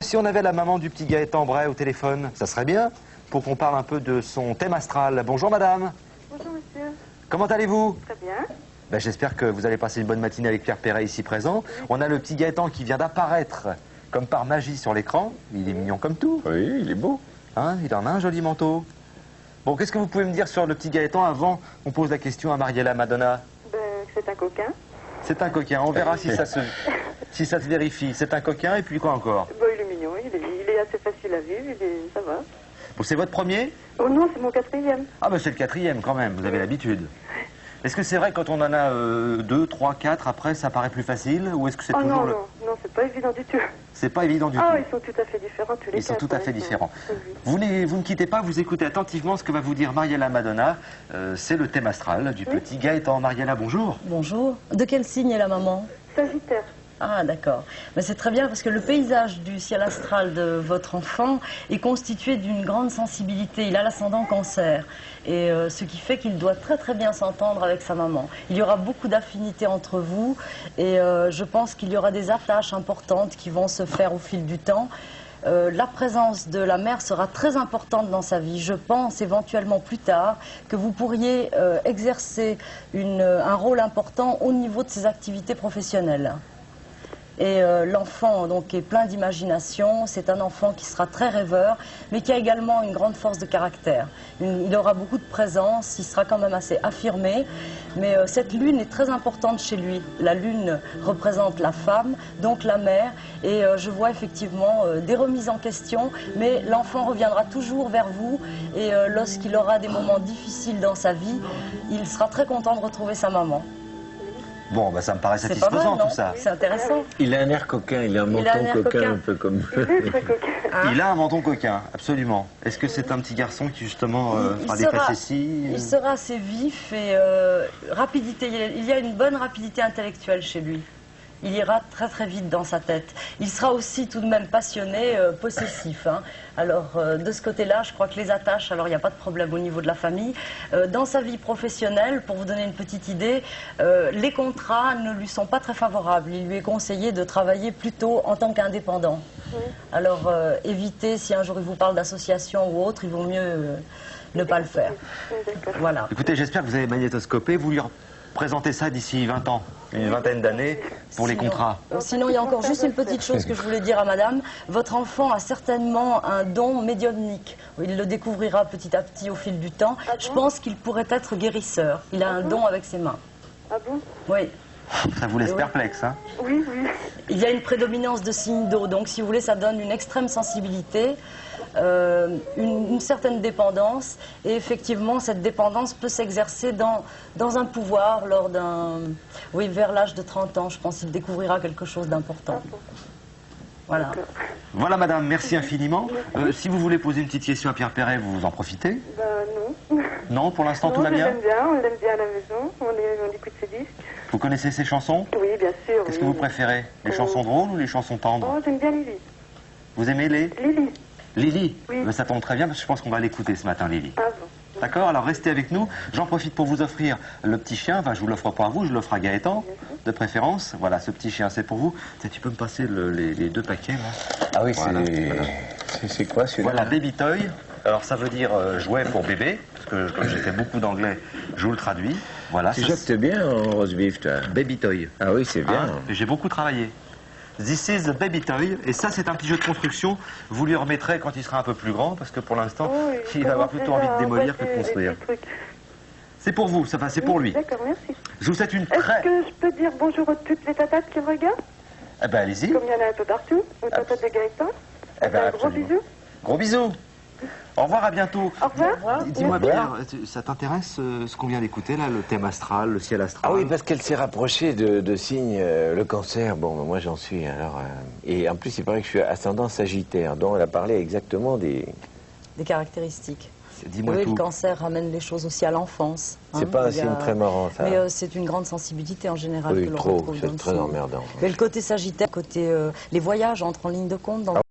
Si on avait la maman du petit Gaëtan Bray au téléphone, ça serait bien pour qu'on parle un peu de son thème astral. Bonjour madame. Bonjour monsieur. Comment allez-vous? Très bien. Ben, j'espère que vous allez passer une bonne matinée avec Pierre Perret ici présent. Oui. On a le petit Gaëtan qui vient d'apparaître comme par magie sur l'écran. Il est mignon comme tout. Oui, il est beau. Hein, il en a un joli manteau. Bon, qu'est-ce que vous pouvez me dire sur le petit Gaëtan avant qu'on pose la question à Mariella Madonna? Ben, c'est un coquin. C'est un coquin. On verra si ça se vérifie. C'est un coquin et puis quoi encore? Bon, il est mignon, il est assez facile à vivre, ça va. Bon, c'est votre premier? Oh non, c'est mon quatrième. Ah ben c'est le quatrième quand même, vous avez l'habitude. Est-ce que c'est vrai que quand on en a 2, 3, 4, après ça paraît plus facile? Ou est-ce que c'est Oh toujours non, le... non, c'est pas évident du tout. C'est pas évident du Ah, tout. ils sont tout à fait différents tous les Ils sont quatre, tout à fait ils sont- différents. Oui. Vous ne quittez pas, vous écoutez attentivement ce que va vous dire Mariella Madonna. C'est le thème astral du petit Gaëtan. Mariella, bonjour. Bonjour. De quel signe est la maman? Sagittaire. Ah, d'accord. Mais c'est très bien parce que le paysage du ciel astral de votre enfant est constitué d'une grande sensibilité. Il a l'ascendant Cancer. Et ce qui fait qu'il doit très très bien s'entendre avec sa maman. Il y aura beaucoup d'affinités entre vous et je pense qu'il y aura des attaches importantes qui vont se faire au fil du temps. La présence de la mère sera très importante dans sa vie. Je pense éventuellement plus tard que vous pourriez exercer un rôle important au niveau de ses activités professionnelles. Et l'enfant donc est plein d'imagination, c'est un enfant qui sera très rêveur, mais qui a également une grande force de caractère. Il aura beaucoup de présence, il sera quand même assez affirmé, mais cette lune est très importante chez lui. La lune représente la femme, donc la mère, et je vois effectivement des remises en question, mais l'enfant reviendra toujours vers vous, et lorsqu'il aura des moments difficiles dans sa vie, il sera très content de retrouver sa maman. Bon, bah, ça me paraît C'est pas satisfaisant mal, non? tout ça. C'est intéressant. Il a un air coquin, il a un menton coquin, un peu comme... Il est très coquin. Hein? Il a un menton coquin, absolument. Est-ce que c'est un petit garçon qui justement fera des facéties? Il sera assez vif et rapidité. Il y a une bonne rapidité intellectuelle chez lui. Il ira très très vite dans sa tête. Il sera aussi tout de même passionné, possessif. Hein. Alors de ce côté-là, je crois que les attaches, alors il n'y a pas de problème au niveau de la famille. Dans sa vie professionnelle, pour vous donner une petite idée, les contrats ne lui sont pas très favorables. Il lui est conseillé de travailler plutôt en tant qu'indépendant. Oui. Alors évitez, si un jour il vous parle d'association ou autre, il vaut mieux ne pas le faire. Oui, d'accord. Voilà. Écoutez, j'espère que vous avez magnétoscopé, vous lui présentez ça d'ici 20 ans, une vingtaine d'années, pour les Sinon- contrats. Sinon, il y a encore juste une petite chose que je voulais dire à madame. Votre enfant a certainement un don médiumnique. Il le découvrira petit à petit au fil du temps. Ah bon? Je pense qu'il pourrait être guérisseur. Il a un don avec ses mains. Ah bon? Oui. Ça vous laisse Oui. perplexe, hein? Oui, oui. Il y a une prédominance de signes d'eau. Donc, si vous voulez, ça donne une extrême sensibilité, une certaine dépendance. Et effectivement, cette dépendance peut s'exercer dans un pouvoir lors d'un... Oui, vers l'âge de 30 ans, je pense qu'il découvrira quelque chose d'important. Ah bon. Voilà. Voilà madame, merci infiniment. Si vous voulez poser une petite question à Pierre Perret, vous en profitez? Ben non. Non, pour l'instant tout Non, va je bien? l'aime bien, on l'aime bien à la maison, on écoute ses disques. Vous connaissez ses chansons? Oui, bien sûr. Qu'est-ce oui. que vous préférez? Les chansons drôles ou les chansons tendres? Oh, j'aime bien Lily. Vous aimez les... Lily. Lily? Oui. Ben, ça tombe très bien parce que je pense qu'on va l'écouter ce matin, Lily. Ah bon. D'accord, alors restez avec nous. J'en profite pour vous offrir le petit chien. Enfin, je vous l'offre pas à vous, je l'offre à Gaëtan, de préférence. Voilà, ce petit chien, c'est pour vous. Tiens, tu peux me passer les deux paquets, là? Ah oui, Voilà, voilà. c'est quoi celui-là? Voilà, Baby Toy. Alors, ça veut dire jouet pour bébé, parce que comme j'ai fait beaucoup d'anglais, je vous le traduis. Voilà, Tu ça, jactes bien en roast beef, toi. Baby Toy. Ah oui, c'est bien. Hein, j'ai beaucoup travaillé. This is the Baby Toy. Et ça, c'est un petit jeu de construction. Vous lui remettrez quand il sera un peu plus grand, parce que pour l'instant, Oh, il va avoir plutôt envie de démolir que de construire. C'est pour vous, enfin, c'est pour lui. D'accord, merci. Je vous souhaite une Est-ce très... que je peux dire bonjour à toutes les tatates qui me regardent? Eh ben, allez-y. Comme il y en a un peu partout, aux tatates de Gaëtan. Eh ben, Un gros absolument. bisou. Gros bisous. Au revoir, à bientôt. Au revoir. Dis-moi, Merci. Pierre, ça t'intéresse ce qu'on vient d'écouter, là, le thème astral, le ciel astral? Ah oui, parce qu'elle s'est rapprochée de signes, le cancer, bon, moi j'en suis, alors... et en plus, il paraît que je suis ascendant sagittaire, dont elle a parlé exactement des... Des caractéristiques. Dis-moi Oui, tout. le cancer ramène les choses aussi à l'enfance. C'est hein. pas un Il y a- signe très marrant, ça. Mais c'est une grande sensibilité en général Oui, que l'on trop, retrouve dans c'est le très signe. emmerdant. Mais le côté sagittaire, côté les voyages entrent en ligne de compte dans le